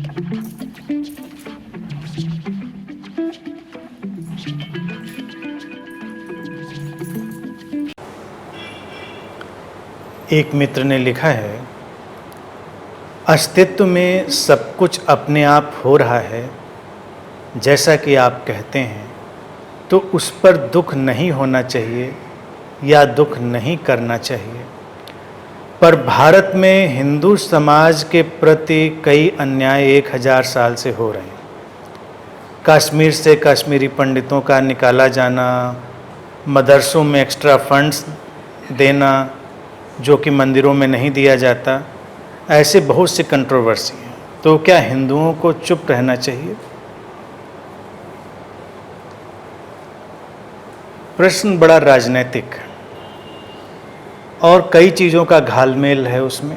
एक मित्र ने लिखा है, अस्तित्व में सब कुछ अपने आप हो रहा है जैसा कि आप कहते हैं, तो उस पर दुख नहीं होना चाहिए या दुख नहीं करना चाहिए। पर भारत में हिंदू समाज के प्रति कई अन्याय 1000 साल से हो रहे हैं। कश्मीर से कश्मीरी पंडितों का निकाला जाना, मदरसों में एक्स्ट्रा फंड्स देना जो कि मंदिरों में नहीं दिया जाता, ऐसे बहुत सी कंट्रोवर्सी हैं। तो क्या हिंदुओं को चुप रहना चाहिए? प्रश्न बड़ा राजनीतिक है और कई चीज़ों का घालमेल है उसमें।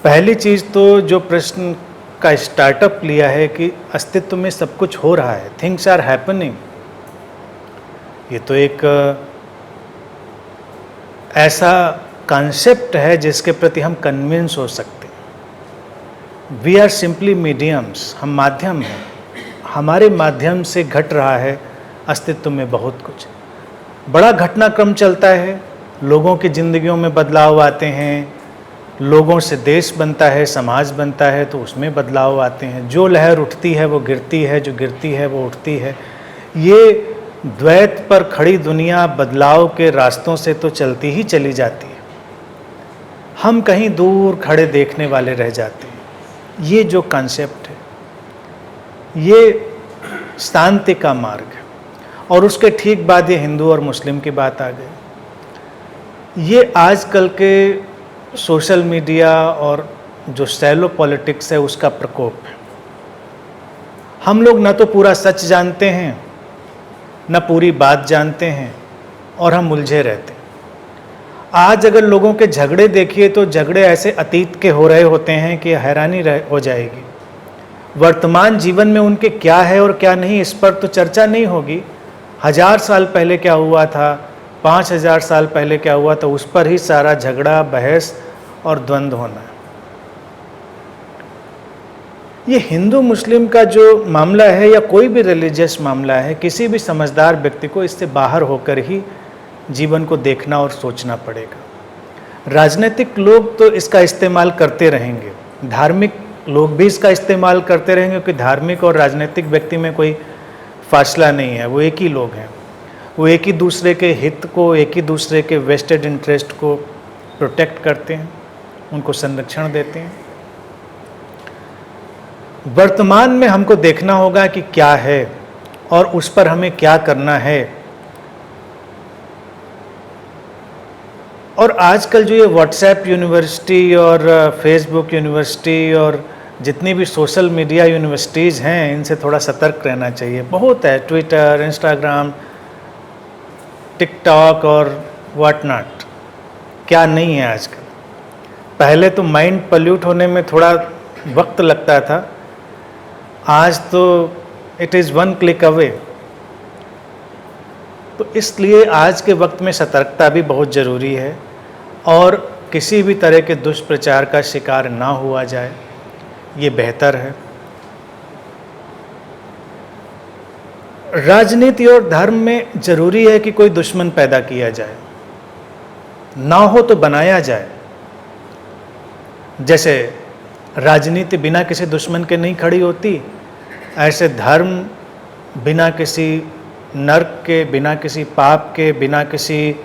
पहली चीज़ तो जो प्रश्न का स्टार्टअप लिया है कि अस्तित्व में सब कुछ हो रहा है, थिंग्स आर हैपनिंग, ये तो एक ऐसा कॉन्सेप्ट है जिसके प्रति हम कन्विंस हो सकते हैं। वी आर सिंपली मीडियम्स, हम माध्यम हैं, हमारे माध्यम से घट रहा है अस्तित्व में बहुत कुछ। बड़ा घटनाक्रम चलता है, लोगों की ज़िंदगियों में बदलाव आते हैं, लोगों से देश बनता है, समाज बनता है, तो उसमें बदलाव आते हैं। जो लहर उठती है वो गिरती है, जो गिरती है वो उठती है। ये द्वैत पर खड़ी दुनिया बदलाव के रास्तों से तो चलती ही चली जाती है, हम कहीं दूर खड़े देखने वाले रह जाते हैं। ये जो कॉन्सेप्ट है ये शांति का मार्ग है। और उसके ठीक बाद ये हिंदू और मुस्लिम की बात आ गई। ये आजकल के सोशल मीडिया और जो शैलो पॉलिटिक्स है उसका प्रकोप है। हम लोग ना तो पूरा सच जानते हैं, ना पूरी बात जानते हैं और हम उलझे रहते हैं। आज अगर लोगों के झगड़े देखिए तो झगड़े ऐसे अतीत के हो रहे होते हैं कि हैरानी हो जाएगी। वर्तमान जीवन में उनके क्या है और क्या नहीं, इस पर तो चर्चा नहीं होगी। 1000 साल पहले क्या हुआ था, 5000 साल पहले क्या हुआ था, उस पर ही सारा झगड़ा, बहस और द्वंद्व होना है। ये हिंदू मुस्लिम का जो मामला है या कोई भी रिलीजियस मामला है, किसी भी समझदार व्यक्ति को इससे बाहर होकर ही जीवन को देखना और सोचना पड़ेगा। राजनीतिक लोग तो इसका इस्तेमाल करते रहेंगे, धार्मिक लोग भी इसका इस्तेमाल करते रहेंगे, क्योंकि धार्मिक और राजनीतिक व्यक्ति में कोई फासला नहीं है, वो एक ही लोग हैं। वो एक ही दूसरे के हित को, एक ही दूसरे के वेस्टेड इंटरेस्ट को प्रोटेक्ट करते हैं, उनको संरक्षण देते हैं। वर्तमान में हमको देखना होगा कि क्या है और उस पर हमें क्या करना है। और आजकल जो ये व्हाट्सएप यूनिवर्सिटी और फेसबुक यूनिवर्सिटी और जितनी भी सोशल मीडिया यूनिवर्सिटीज़ हैं, इनसे थोड़ा सतर्क रहना चाहिए। बहुत है, ट्विटर, इंस्टाग्राम, टिकटॉक और व्हाट नॉट, क्या नहीं है आजकल। पहले तो माइंड पल्यूट होने में थोड़ा वक्त लगता था, आज तो इट इज़ 1 क्लिक अवे। तो इसलिए आज के वक्त में सतर्कता भी बहुत ज़रूरी है और किसी भी तरह के दुष्प्रचार का शिकार ना हुआ जाए, ये बेहतर है। राजनीति और धर्म में ज़रूरी है कि कोई दुश्मन पैदा किया जाए, ना हो तो बनाया जाए। जैसे राजनीति बिना किसी दुश्मन के नहीं खड़ी होती, ऐसे धर्म बिना किसी नर्क के, बिना किसी पाप के, बिना किसी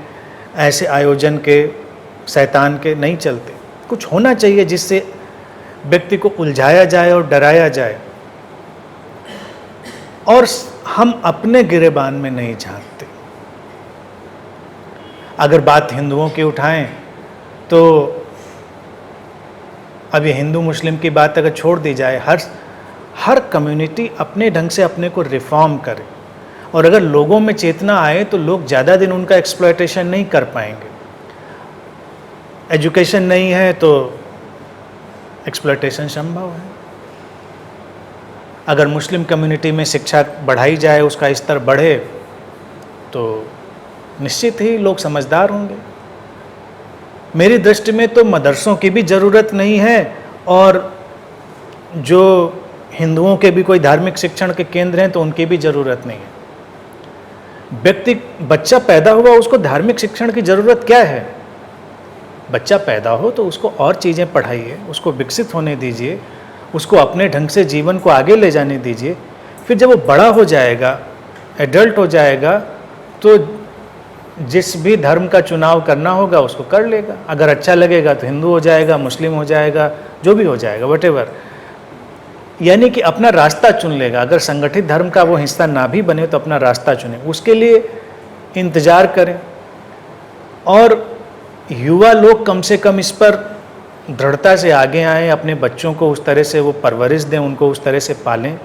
ऐसे आयोजन के, शैतान के नहीं चलते। कुछ होना चाहिए जिससे व्यक्ति को उलझाया जाए और डराया जाए, और हम अपने गिरेबान में नहीं झांकते। अगर बात हिंदुओं की उठाएं तो अब ये हिंदू मुस्लिम की बात अगर छोड़ दी जाए, हर कम्युनिटी अपने ढंग से अपने को रिफॉर्म करे, और अगर लोगों में चेतना आए तो लोग ज़्यादा दिन उनका एक्सप्लॉयटेशन नहीं कर पाएंगे। एजुकेशन नहीं है तो एक्सप्लॉयटेशन संभव है। अगर मुस्लिम कम्युनिटी में शिक्षा बढ़ाई जाए, उसका स्तर बढ़े, तो निश्चित ही लोग समझदार होंगे। मेरी दृष्टि में तो मदरसों की भी ज़रूरत नहीं है और जो हिंदुओं के भी कोई धार्मिक शिक्षण के केंद्र हैं तो उनकी भी ज़रूरत नहीं है। बच्चा पैदा हुआ, उसको धार्मिक शिक्षण की ज़रूरत क्या है? बच्चा पैदा हो तो उसको और चीज़ें पढ़ाइए, उसको विकसित होने दीजिए, उसको अपने ढंग से जीवन को आगे ले जाने दीजिए। फिर जब वो बड़ा हो जाएगा, एडल्ट हो जाएगा, तो जिस भी धर्म का चुनाव करना होगा उसको कर लेगा। अगर अच्छा लगेगा तो हिंदू हो जाएगा, मुस्लिम हो जाएगा, जो भी हो जाएगा, वटेवर, यानी कि अपना रास्ता चुन लेगा। अगर संगठित धर्म का वो हिस्सा ना भी बने तो अपना रास्ता चुने, उसके लिए इंतज़ार करें। और युवा लोग कम से कम इस पर दृढ़ता से आगे आएँ, अपने बच्चों को उस तरह से वो परवरिश दें, उनको उस तरह से पालें।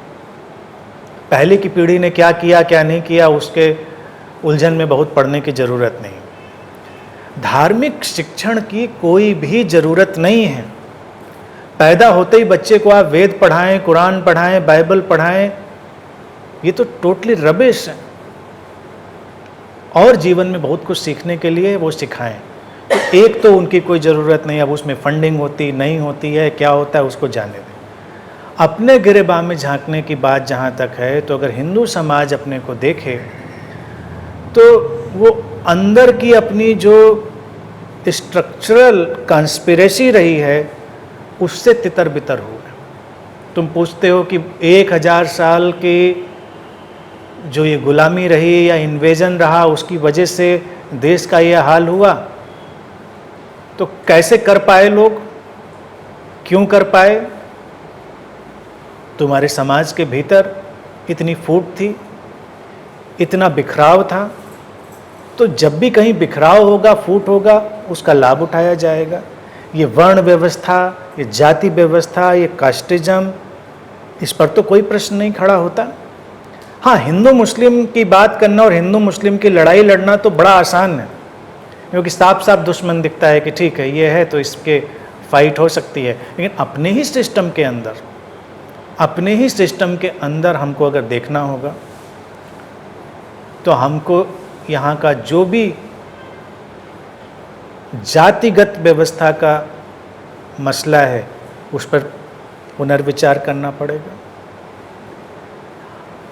पहले की पीढ़ी ने क्या किया क्या नहीं किया उसके उलझन में बहुत पड़ने की ज़रूरत नहीं। धार्मिक शिक्षण की कोई भी ज़रूरत नहीं है। पैदा होते ही बच्चे को आप वेद पढ़ाएं, कुरान पढ़ाएं, बाइबल पढ़ाएं, ये तो टोटली रबिश है। और जीवन में बहुत कुछ सीखने के लिए वो सिखाएं। तो एक तो उनकी कोई ज़रूरत नहीं, अब उसमें फंडिंग होती नहीं होती है, क्या होता है उसको जाने दें। अपने गिरेबान में झांकने की बात जहाँ तक है, तो अगर हिंदू समाज अपने को देखे तो वो अंदर की अपनी जो स्ट्रक्चरल कॉन्स्पिरेसी रही है उससे तितर बितर हुआ है। तुम पूछते हो कि 1000 साल की जो ये गुलामी रही या इन्वेजन रहा उसकी वजह से देश का ये हाल हुआ, तो कैसे कर पाए लोग, क्यों कर पाए? तुम्हारे समाज के भीतर इतनी फूट थी, इतना बिखराव था। तो जब भी कहीं बिखराव होगा, फूट होगा, उसका लाभ उठाया जाएगा। ये वर्ण व्यवस्था, ये जाति व्यवस्था, ये कास्टिज्म, इस पर तो कोई प्रश्न नहीं खड़ा होता। हाँ, हिंदू मुस्लिम की बात करना और हिंदू मुस्लिम की लड़ाई लड़ना तो बड़ा आसान है, क्योंकि साफ साफ दुश्मन दिखता है कि ठीक है ये है तो इसके फाइट हो सकती है। लेकिन अपने ही सिस्टम के अंदर हमको अगर देखना होगा तो हमको यहाँ का जो भी जातिगत व्यवस्था का मसला है उस पर पुनर्विचार करना पड़ेगा।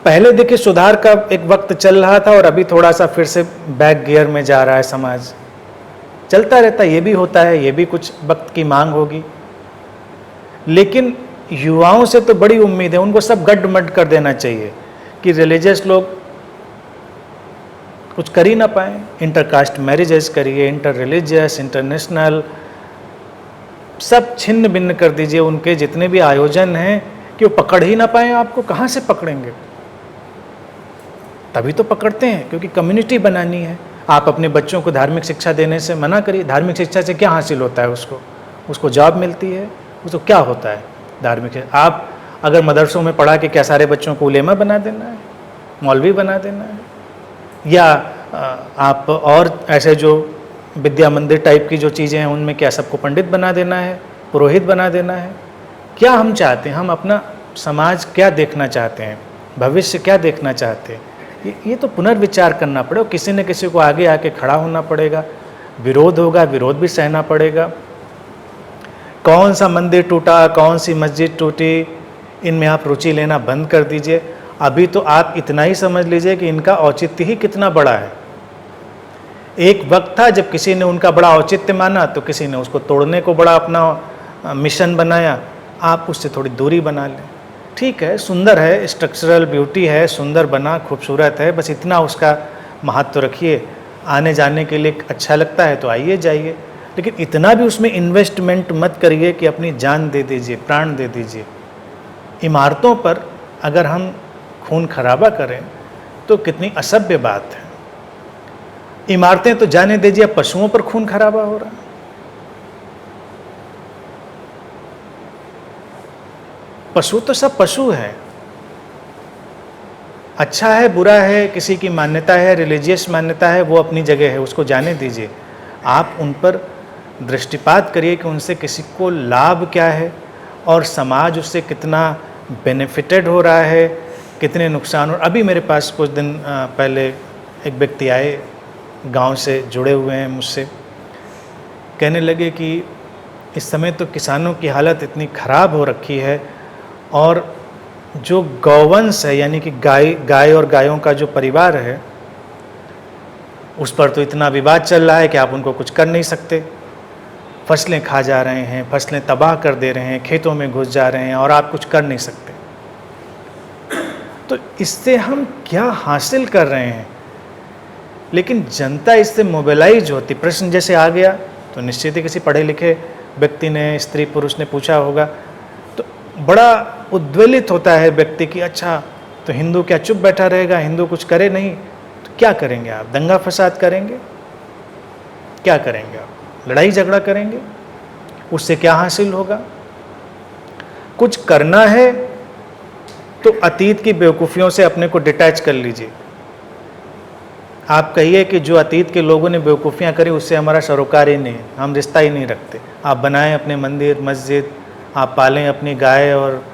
पहले देखिए सुधार का एक वक्त चल रहा था और अभी थोड़ा सा फिर से बैक गियर में जा रहा है समाज। चलता रहता है, ये भी होता है, ये भी कुछ वक्त की मांग होगी। लेकिन युवाओं से तो बड़ी उम्मीद है, उनको सब गड्ढ-मड्ढ कर देना चाहिए कि रिलीजियस लोग कुछ कर ही ना पाए। इंटरकास्ट मैरिजेस करिए, इंटर रिलीजियस, इंटरनेशनल, सब छिन्न भिन्न कर दीजिए। उनके जितने भी आयोजन हैं कि वो पकड़ ही ना पाए आपको। कहाँ से पकड़ेंगे? तभी तो पकड़ते हैं क्योंकि कम्युनिटी बनानी है। आप अपने बच्चों को धार्मिक शिक्षा देने से मना करिए। धार्मिक शिक्षा से क्या हासिल होता है? उसको जॉब मिलती है, उसको क्या होता है धार्मिक शिक्षा? आप अगर मदरसों में पढ़ा के क्या सारे बच्चों को उलेमा बना देना है, मौलवी बना देना है? या आप और ऐसे जो विद्या मंदिर टाइप की जो चीज़ें हैं उनमें क्या सबको पंडित बना देना है, पुरोहित बना देना है? क्या हम चाहते हैं? हम अपना समाज क्या देखना चाहते हैं, भविष्य क्या देखना चाहते हैं? ये तो पुनर्विचार करना पड़ेगा। किसी न किसी को आगे आके खड़ा होना पड़ेगा। विरोध होगा, विरोध भी सहना पड़ेगा। कौन सा मंदिर टूटा, कौन सी मस्जिद टूटी, इनमें आप रुचि लेना बंद कर दीजिए। अभी तो आप इतना ही समझ लीजिए कि इनका औचित्य ही कितना बड़ा है। एक वक्त था जब किसी ने उनका बड़ा औचित्य माना तो किसी ने उसको तोड़ने को बड़ा अपना मिशन बनाया। आप उससे थोड़ी दूरी बना लें। ठीक है, सुंदर है, स्ट्रक्चरल ब्यूटी है, सुंदर बना, खूबसूरत है, बस इतना उसका महत्व रखिए। आने जाने के लिए अच्छा लगता है तो आइए जाइए, लेकिन इतना भी उसमें इन्वेस्टमेंट मत करिए कि अपनी जान दे दीजिए, प्राण दे दीजिए। इमारतों पर अगर हम खून खराबा करें तो कितनी असभ्य बात है। इमारतें तो जाने दीजिए, पशुओं पर खून खराबा हो रहा है। पशु तो सब पशु है। अच्छा है, बुरा है, किसी की मान्यता है, रिलीजियस मान्यता है, वो अपनी जगह है, उसको जाने दीजिए। आप उन पर दृष्टिपात करिए कि उनसे किसी को लाभ क्या है और समाज उससे कितना बेनिफिटेड हो रहा है, कितने नुकसान। और अभी मेरे पास कुछ दिन पहले एक व्यक्ति आए, गांव से जुड़े हुए हैं मुझसे, कहने लगे कि इस समय तो किसानों की हालत इतनी ख़राब हो रखी है और जो गौवंश है, यानी कि गाय और गायों का जो परिवार है, उस पर तो इतना विवाद चल रहा है कि आप उनको कुछ कर नहीं सकते। फसलें खा जा रहे हैं, फसलें तबाह कर दे रहे हैं, खेतों में घुस जा रहे हैं और आप कुछ कर नहीं सकते। तो इससे हम क्या हासिल कर रहे हैं? लेकिन जनता इससे मोबिलाइज होती। प्रश्न जैसे आ गया तो निश्चित ही किसी पढ़े लिखे व्यक्ति ने, स्त्री पुरुष ने पूछा होगा, तो बड़ा उद्वेलित होता है व्यक्ति कि अच्छा, तो हिंदू क्या चुप बैठा रहेगा, हिंदू कुछ करे नहीं, तो क्या करेंगे आप? दंगा फसाद करेंगे? क्या करेंगे आप? लड़ाई झगड़ा करेंगे? उससे क्या हासिल होगा? कुछ करना है तो अतीत की बेवकूफ़ियों से अपने को डिटैच कर लीजिए। आप कहिए कि जो अतीत के लोगों ने बेवकूफ़ियाँ करी उससे हमारा सरोकार ही नहीं है, हम रिश्ता ही नहीं रखते। आप बनाएं अपने मंदिर मस्जिद, आप पालें अपनी गाय और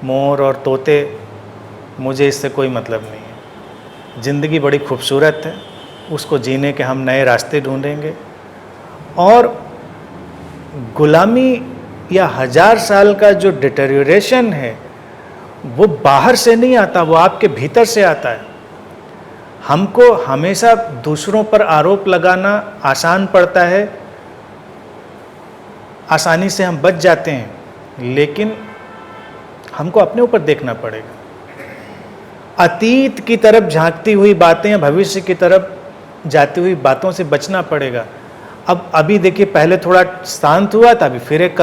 मोर और तोते, मुझे इससे कोई मतलब नहीं है। ज़िंदगी बड़ी खूबसूरत है, उसको जीने के हम नए रास्ते ढूंढेंगे। और गुलामी या 1000 साल का जो डिटेरियोरेशन है वो बाहर से नहीं आता, वो आपके भीतर से आता है। हमको हमेशा दूसरों पर आरोप लगाना आसान पड़ता है, आसानी से हम बच जाते हैं, लेकिन हमको अपने ऊपर देखना पड़ेगा। अतीत की तरफ झांकती हुई बातें या भविष्य की तरफ जाती हुई बातों से बचना पड़ेगा। अब अभी देखिए, पहले थोड़ा शांत हुआ था, अभी फिर एक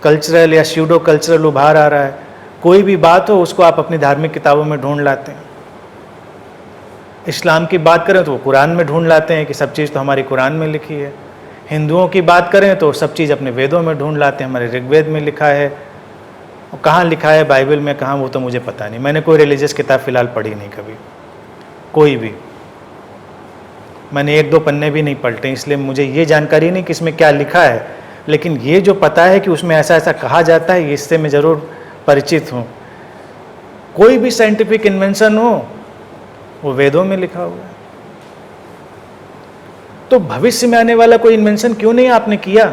कल्चरल या स्यूडो कल्चरल उभार आ रहा है। कोई भी बात हो उसको आप अपनी धार्मिक किताबों में ढूंढ लाते हैं। इस्लाम की बात करें तो वो कुरान में ढूंढ लाते हैं कि सब चीज़ तो हमारी कुरान में लिखी है। हिंदुओं की बात करें तो सब चीज़ अपने वेदों में ढूंढ लाते हैं, हमारे ऋग्वेद में लिखा है। और कहाँ लिखा है बाइबल में, कहाँ, वो तो मुझे पता नहीं। मैंने कोई रिलीजियस किताब फ़िलहाल पढ़ी नहीं कभी, कोई भी। मैंने 1-2 पन्ने भी नहीं पलटे, इसलिए मुझे ये जानकारी नहीं कि इसमें क्या लिखा है। लेकिन ये जो पता है कि उसमें ऐसा ऐसा कहा जाता है, इससे मैं ज़रूर परिचित हूँ। कोई भी साइंटिफिक इन्वेंशन हो वो वेदों में लिखा हुआ है। तो भविष्य में आने वाला कोई इन्वेंशन क्यों नहीं आपने किया?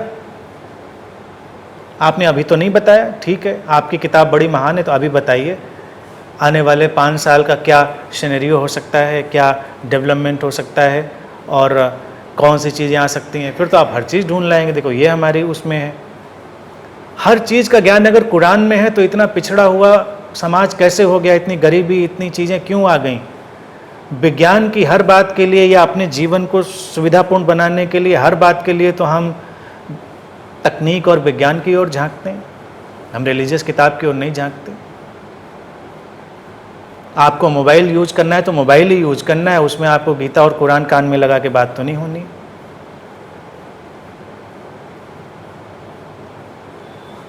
आपने अभी तो नहीं बताया, ठीक है, आपकी किताब बड़ी महान है, तो अभी बताइए आने वाले 5 साल का क्या सिनेरियो हो सकता है, क्या डेवलपमेंट हो सकता है और कौन सी चीज़ें आ सकती हैं। फिर तो आप हर चीज़ ढूंढ लाएंगे। देखो, ये हमारी उसमें है, हर चीज़ का ज्ञान अगर कुरान में है तो इतना पिछड़ा हुआ समाज कैसे हो गया? इतनी गरीबी, इतनी चीज़ें क्यों आ गई? विज्ञान की हर बात के लिए या अपने जीवन को सुविधापूर्ण बनाने के लिए हर बात के लिए तो हम तकनीक और विज्ञान की ओर झांकते हैं, हम रिलीजियस किताब की ओर नहीं झांकते। आपको मोबाइल यूज करना है तो मोबाइल ही यूज करना है, उसमें आपको गीता और कुरान कान में लगा के बात तो नहीं होनी।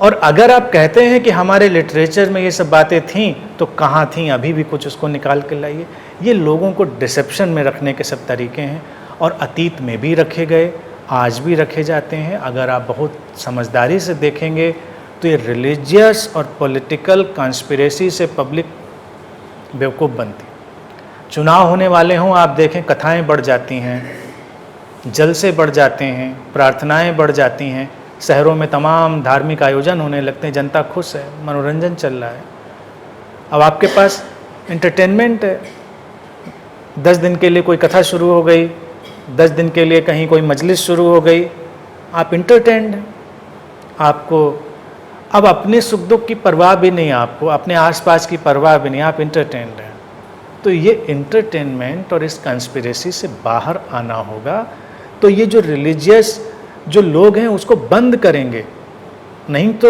और अगर आप कहते हैं कि हमारे लिटरेचर में ये सब बातें थीं, तो कहाँ थीं? अभी भी कुछ उसको निकाल के लाइए। ये लोगों को डिसेप्शन में रखने के सब तरीके हैं, और अतीत में भी रखे गए, आज भी रखे जाते हैं। अगर आप बहुत समझदारी से देखेंगे तो ये रिलीजियस और पॉलिटिकल कॉन्स्पिरेसी से पब्लिक बेवकूफ़ बनती। चुनाव होने वाले हों, आप देखें कथाएं बढ़ जाती हैं, जलसे बढ़ जाते हैं, प्रार्थनाएं बढ़ जाती हैं, शहरों में तमाम धार्मिक आयोजन होने लगते हैं, जनता खुश है, मनोरंजन चल रहा है। अब आपके पास एंटरटेनमेंट है, 10 दिन के लिए कोई कथा शुरू हो गई, 10 दिन के लिए कहीं कोई मजलिस शुरू हो गई, आप इंटरटेन्ड हैं। आपको अब अपने सुख दुख की परवाह भी नहीं, आपको अपने आसपास की परवाह भी नहीं, आप इंटरटेन्ड हैं। तो ये इंटरटेनमेंट और इस कंस्पिरेसी से बाहर आना होगा। तो ये जो रिलीजियस जो लोग हैं उसको बंद करेंगे, नहीं तो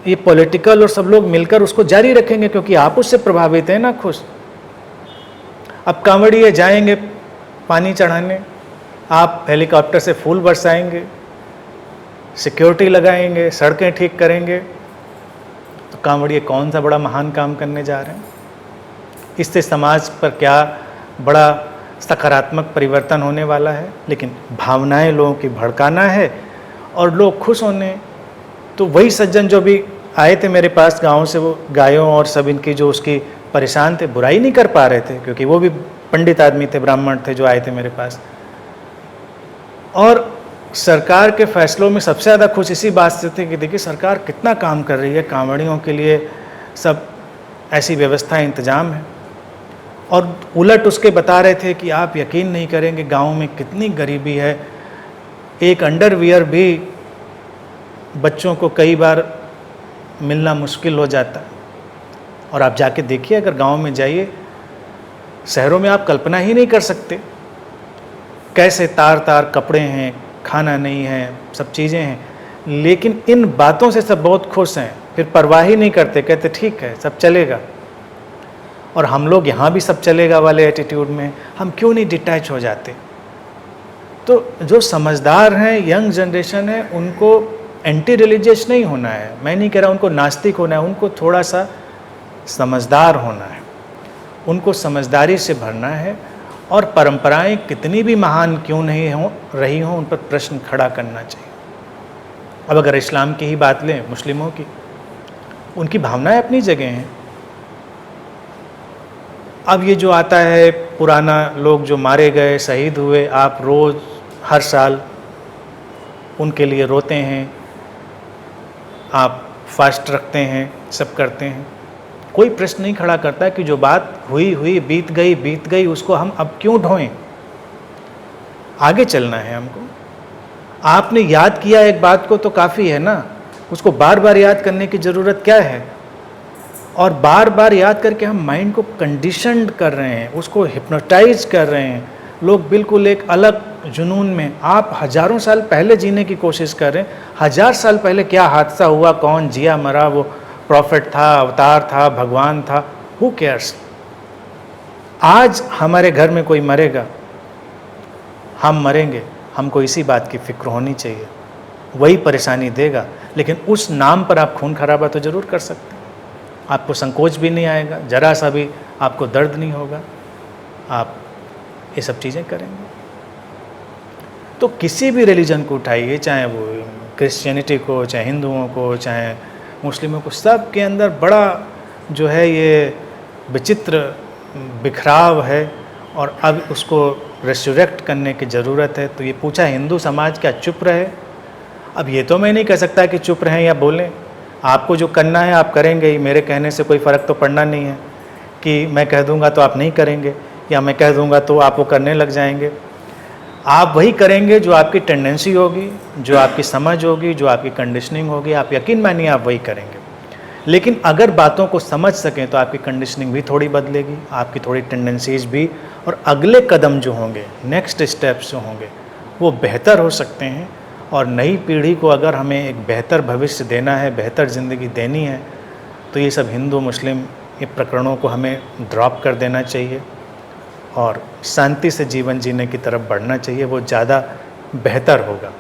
ये पॉलिटिकल और सब लोग मिलकर उसको जारी रखेंगे, क्योंकि आप उससे प्रभावित हैं ना, खुश। अब कांवड़िए जाएंगे पानी चढ़ाने, आप हेलीकॉप्टर से फूल बरसाएंगे, सिक्योरिटी लगाएंगे, सड़कें ठीक करेंगे, तो कांवड़िए कौन सा बड़ा महान काम करने जा रहे हैं? इससे समाज पर क्या बड़ा सकारात्मक परिवर्तन होने वाला है? लेकिन भावनाएं लोगों की भड़काना है और लोग खुश होने। तो वही सज्जन जो भी आए थे मेरे पास गांव से, वो गायों और सब इनकी जो उसकी परेशान थे, बुराई नहीं कर पा रहे थे, क्योंकि वो भी पंडित आदमी थे, ब्राह्मण थे जो आए थे मेरे पास। और सरकार के फैसलों में सबसे ज़्यादा खुश इसी बात से थे कि देखिए सरकार कितना काम कर रही है, कांवड़ियों के लिए सब ऐसी व्यवस्था इंतजाम है। और उलट उसके बता रहे थे कि आप यकीन नहीं करेंगे गाँव में कितनी गरीबी है, एक अंडरवियर भी बच्चों को कई बार मिलना मुश्किल हो जाता है। और आप जाके देखिए, अगर गांव में जाइए, शहरों में आप कल्पना ही नहीं कर सकते कैसे तार तार कपड़े हैं, खाना नहीं है, सब चीज़ें हैं, लेकिन इन बातों से सब बहुत खुश हैं, फिर परवाह ही नहीं करते, कहते ठीक है सब चलेगा। और हम लोग यहाँ भी सब चलेगा वाले एटीट्यूड में, हम क्यों नहीं डिटैच हो जाते? तो जो समझदार हैं, यंग जनरेशन है, उनको एंटी रिलीजियस नहीं होना है, मैं नहीं कह रहा उनको नास्तिक होना है, उनको थोड़ा सा समझदार होना है, उनको समझदारी से भरना है। और परंपराएं कितनी भी महान क्यों नहीं हो रही हों, उन पर प्रश्न खड़ा करना चाहिए। अब अगर इस्लाम की ही बात लें, मुस्लिमों की, उनकी भावनाएं अपनी जगह हैं। अब ये जो आता है पुराना, लोग जो मारे गए, शहीद हुए, आप रोज़ हर साल उनके लिए रोते हैं, आप फास्ट रखते हैं, सब करते हैं, कोई प्रश्न नहीं खड़ा करता कि जो बात हुई बीत गई, उसको हम अब क्यों ढोएं? आगे चलना है हमको। आपने याद किया एक बात को तो काफ़ी है ना, उसको बार बार याद करने की ज़रूरत क्या है? और बार बार याद करके हम माइंड को कंडीशनड कर रहे हैं, उसको हिप्नोटाइज कर रहे हैं। लोग बिल्कुल एक अलग जुनून में, आप हज़ारों साल पहले जीने की कोशिश कर रहे हैं। 1000 साल पहले क्या हादसा हुआ, कौन जिया मरा, वो प्रॉफिट था, अवतार था, भगवान था, हु केयर्स? आज हमारे घर में कोई मरेगा, हम मरेंगे, हमको इसी बात की फिक्र होनी चाहिए, वही परेशानी देगा। लेकिन उस नाम पर आप खून खराबा तो ज़रूर कर सकते हैं, आपको संकोच भी नहीं आएगा, जरा सा भी आपको दर्द नहीं होगा, आप ये सब चीज़ें करेंगे। तो किसी भी रिलीजन को उठाइए, चाहे वो क्रिश्चियनिटी को, चाहे हिंदुओं को, चाहे मुस्लिमों को, सब के अंदर बड़ा जो है ये विचित्र बिखराव है और अब उसको रेस्टोरेक्ट करने की ज़रूरत है। तो ये पूछा हिंदू समाज क्या चुप रहे? अब ये तो मैं नहीं कह सकता कि चुप रहें या बोलें, आपको जो करना है आप करेंगे ही, मेरे कहने से कोई फ़र्क तो पड़ना नहीं है कि मैं कह दूंगा तो आप नहीं करेंगे, या मैं कह दूंगा तो आप वो करने लग जाएंगे। आप वही करेंगे जो आपकी टेंडेंसी होगी, जो आपकी समझ होगी, जो आपकी कंडीशनिंग होगी, आप यकीन मानिए आप वही करेंगे। लेकिन अगर बातों को समझ सकें तो आपकी कंडीशनिंग भी थोड़ी बदलेगी, आपकी थोड़ी टेंडेंसीज भी, और अगले कदम जो होंगे, नेक्स्ट स्टेप्स जो होंगे, वो बेहतर हो सकते हैं। और नई पीढ़ी को अगर हमें एक बेहतर भविष्य देना है, बेहतर ज़िंदगी देनी है, तो ये सब हिंदू मुस्लिम ये प्रकरणों को हमें ड्रॉप कर देना चाहिए और शांति से जीवन जीने की तरफ बढ़ना चाहिए, वो ज़्यादा बेहतर होगा।